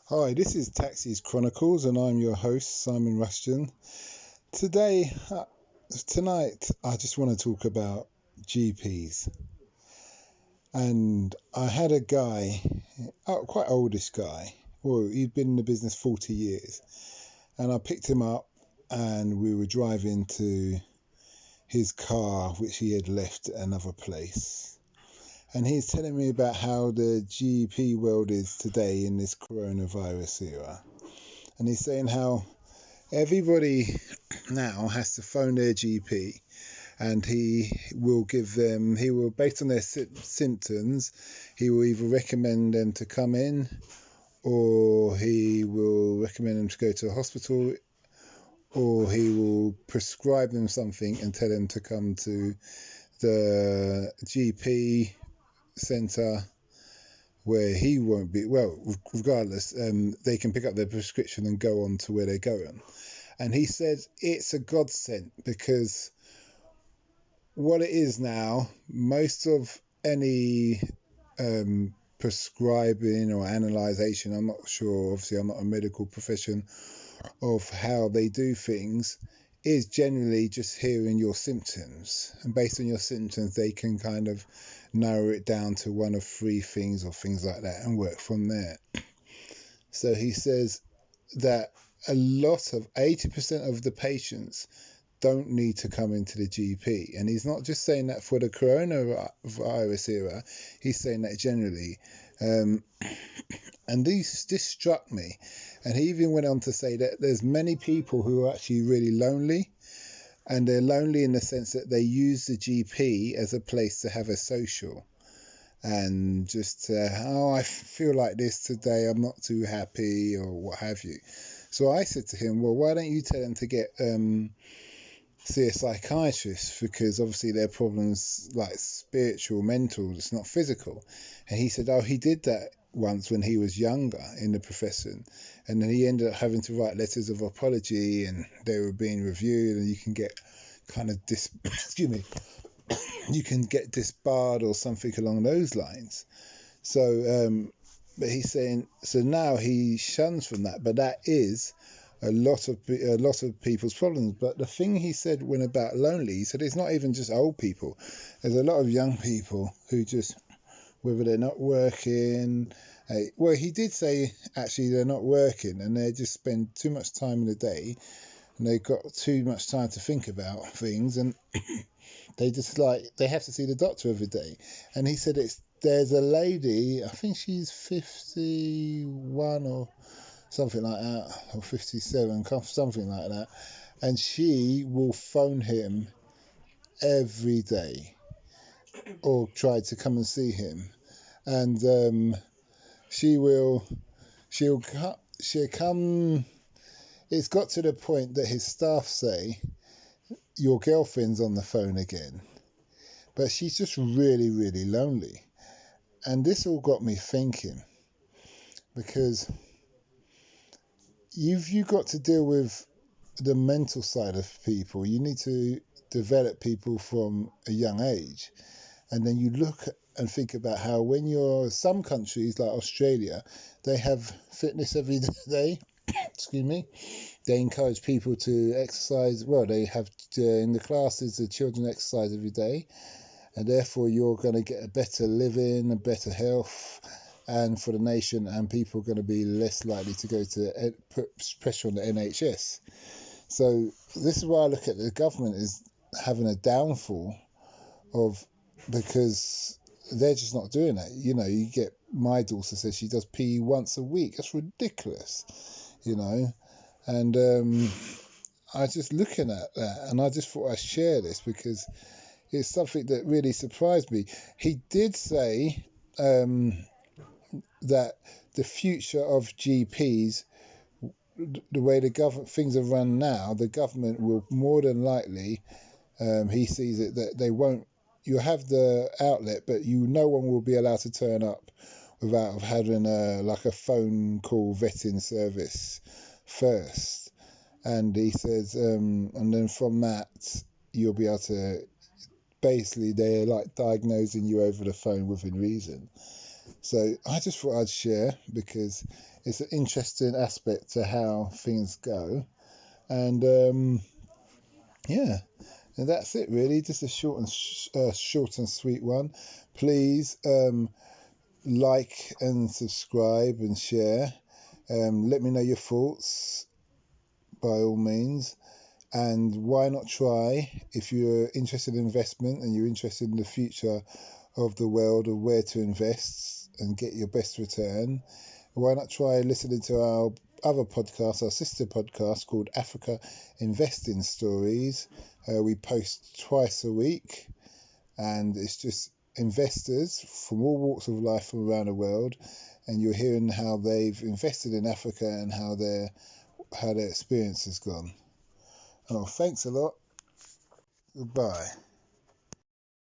Hi, this is Taxis Chronicles, and I'm your host, Simon Rushton. Tonight, I just want to talk about GPs. And I had a guy, quite oldish guy. Well, he'd been in the business 40 years. And I picked him up, and we were driving to his car, which he had left at another place. And he's telling me about how the GP world is today in this coronavirus era. And he's saying how everybody now has to phone their GP, and he will, based on their symptoms, he will either recommend them to come in, or he will recommend them to go to a hospital, or he will prescribe them something and tell them to come to the GP centre where he won't be. Well, regardless, they can pick up their prescription and go on to where they're going. And he said it's a godsend, because what it is now, most of any prescribing or analysation, I'm not sure, obviously I'm not a medical profession, of how they do things, is generally just hearing your symptoms, and based on your symptoms they can kind of narrow it down to one of three things or things like that and work from there. So he says that a lot of 80% of the patients don't need to come into the GP, and he's not just saying that for the coronavirus era, he's saying that generally. And this struck me, and he even went on to say that there's many people who are actually really lonely, and they're lonely in the sense that they use the GP as a place to have a social, and just I feel like this today, I'm not too happy, or what have you. So I said to him, well, why don't you tell them to get see a psychiatrist, because obviously their problems like spiritual, mental, it's not physical. And he said, oh, he did that once when he was younger in the profession, and then he ended up having to write letters of apology, and they were being reviewed, and you can get kind of you can get disbarred or something along those lines. So but he's saying, so now he shuns from that, but that is a lot of people's problems. But the thing he said when about lonely, he said it's not even just old people. There's a lot of young people who just, whether they're not working, well, he did say actually they're not working and they just spend too much time in the day, and they've got too much time to think about things, and they have to see the doctor every day. And he said there's a lady, I think she's 51 or something like that, or 57, something like that, and she will phone him every day or try to come and see him, and she'll come. It's got to the point that his staff say, your girlfriend's on the phone again, but she's just really, really lonely. And this all got me thinking, because you've got to deal with the mental side of people. You need to develop people from a young age, and then you look and think about how when you're some countries like Australia, they have fitness every day. Excuse me. They encourage people to exercise. Well, they have in the classes the children exercise every day, and therefore you're going to get a better living, a better health, and for the nation, and people are going to be less likely to go to put pressure on the NHS. So this is why I look at the government as having a downfall because they're just not doing it. You know, you get, my daughter says she does PE once a week. That's ridiculous, you know. And I just looking at that, and I just thought I'd share this because it's something that really surprised me. He did say that the future of GPs, the way the things are run now, the government will more than likely, he sees it that they won't. You have the outlet, but no one will be allowed to turn up without having a phone call vetting service first. And he says, and then from that you'll be able to, basically they're like diagnosing you over the phone within reason. So I just thought I'd share because it's an interesting aspect to how things go. And yeah, and that's it really. Just a short and sweet one. Please like and subscribe and share. Let me know your thoughts by all means. And why not try, if you're interested in investment and you're interested in the future of the world of where to invest and get your best return, why not try listening to our other podcast, our sister podcast called Africa Investing Stories. We post twice a week, and it's just investors from all walks of life from around the world, and you're hearing how they've invested in Africa and how their experience has gone. Oh, thanks a lot. Goodbye.